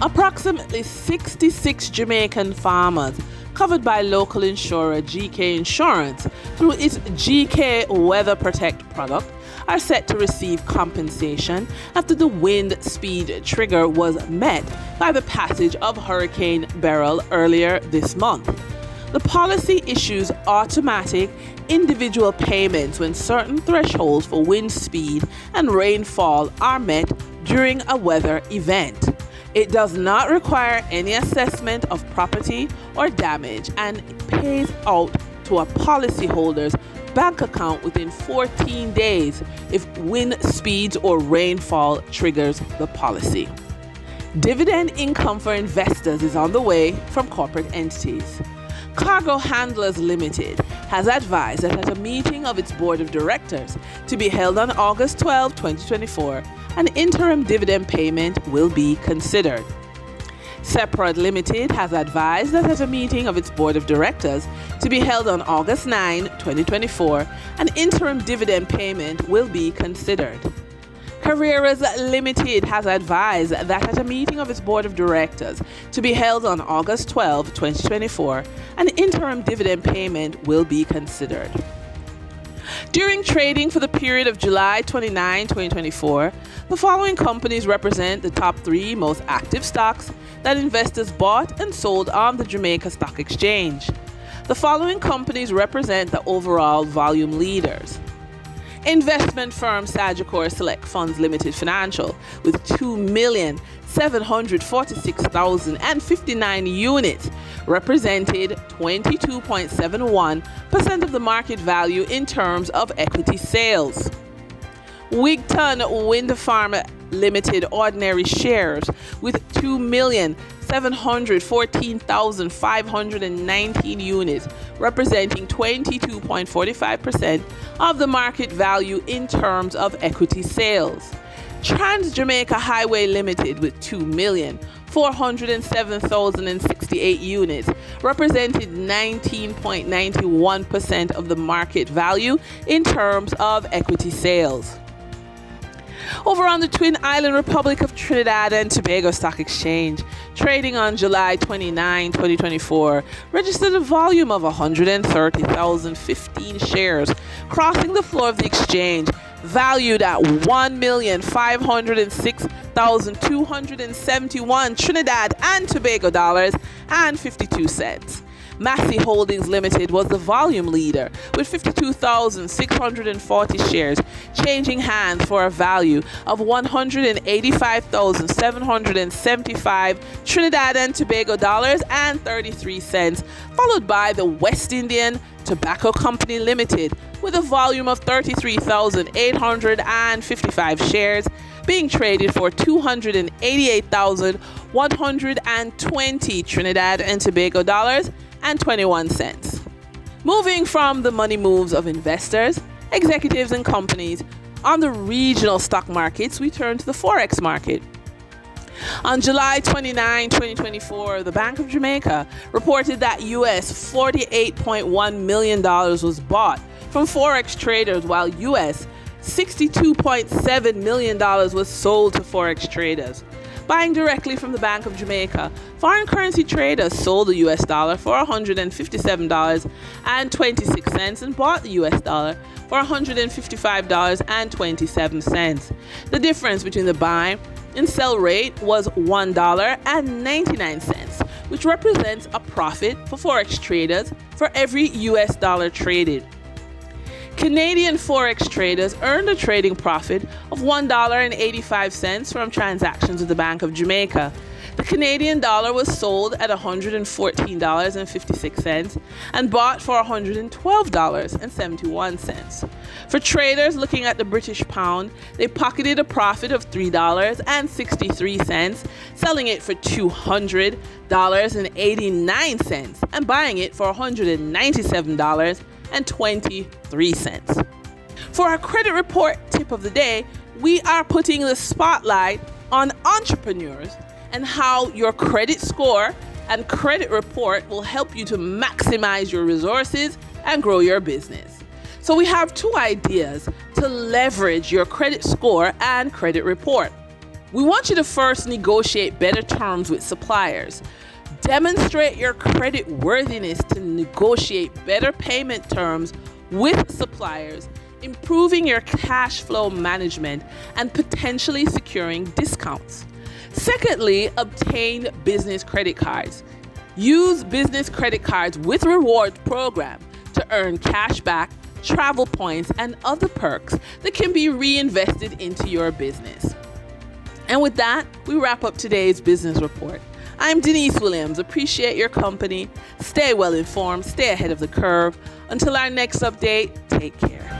Approximately 66 Jamaican farmers covered by local insurer GK Insurance through its GK Weather Protect product are set to receive compensation after the wind speed trigger was met by the passage of Hurricane Beryl earlier this month. The policy issues automatic individual payments when certain thresholds for wind speed and rainfall are met during a weather event. It does not require any assessment of property or damage and pays out to a policyholder's bank account within 14 days if wind speeds or rainfall triggers the policy. Dividend income for investors is on the way from corporate entities. Cargo Handlers Limited has advised that at a meeting of its board of directors to be held on August 12, 2024, an interim dividend payment will be considered. Separate Limited has advised that at a meeting of its board of directors to be held on August 9, 2024, an interim dividend payment will be considered. Carreras Limited has advised that at a meeting of its board of directors to be held on August 12, 2024, an interim dividend payment will be considered. During trading for the period of July 29, 2024, the following companies represent the top 3 most active stocks that investors bought and sold on the Jamaica Stock Exchange. The following companies represent the overall volume leaders. Investment firm Sagicor Select Funds Limited Financial with 2,746,059 units represented 22.71% of the market value in terms of equity sales. Wigton Wind Farm Limited ordinary shares with 2,714,519 units representing 22.45% of the market value in terms of equity sales. Trans Jamaica Highway Limited with 2,407,068 units represented 19.91% of the market value in terms of equity sales. Over on the Twin Island Republic of Trinidad and Tobago Stock Exchange, trading on July 29, 2024, registered a volume of 130,015 shares, crossing the floor of the exchange, valued at 1,506,271 Trinidad and Tobago dollars and 52 cents. Massey Holdings Limited was the volume leader with 52,640 shares changing hands for a value of 185,775 Trinidad and Tobago dollars and 33 cents, followed by the West Indian Tobacco Company Limited with a volume of 33,855 shares being traded for 288,120 Trinidad and Tobago dollars and 21 cents. Moving from the money moves of investors, executives, and companies on the regional stock markets, we turn to the Forex market. On July 29, 2024, the Bank of Jamaica reported that US $48.1 million was bought from Forex traders, while US $62.7 million was sold to Forex traders. Buying directly from the Bank of Jamaica, foreign currency traders sold the US dollar for $157.26 and bought the US dollar for $155.27. The difference between the buy and sell rate was $1.99, which represents a profit for Forex traders for every US dollar traded. Canadian Forex traders earned a trading profit of $1.85 from transactions with the Bank of Jamaica. The Canadian dollar was sold at $114.56 and bought for $112.71. For traders looking at the British pound, they pocketed a profit of $3.63, selling it for $200.89 and buying it for $197.23. For our credit report tip of the day, we are putting the spotlight on entrepreneurs and how your credit score and credit report will help you to maximize your resources and grow your business. So we have 2 ideas to leverage your credit score and credit report. We want you to first negotiate better terms with suppliers. Demonstrate your credit worthiness to negotiate better payment terms with suppliers, improving your cash flow management and potentially securing discounts. Secondly, obtain business credit cards. Use business credit cards with rewards program to earn cash back, travel points, and other perks that can be reinvested into your business. And with that, we wrap up today's business report. I'm Denise Williams. Appreciate your company. Stay well informed, stay ahead of the curve. Until our next update, take care.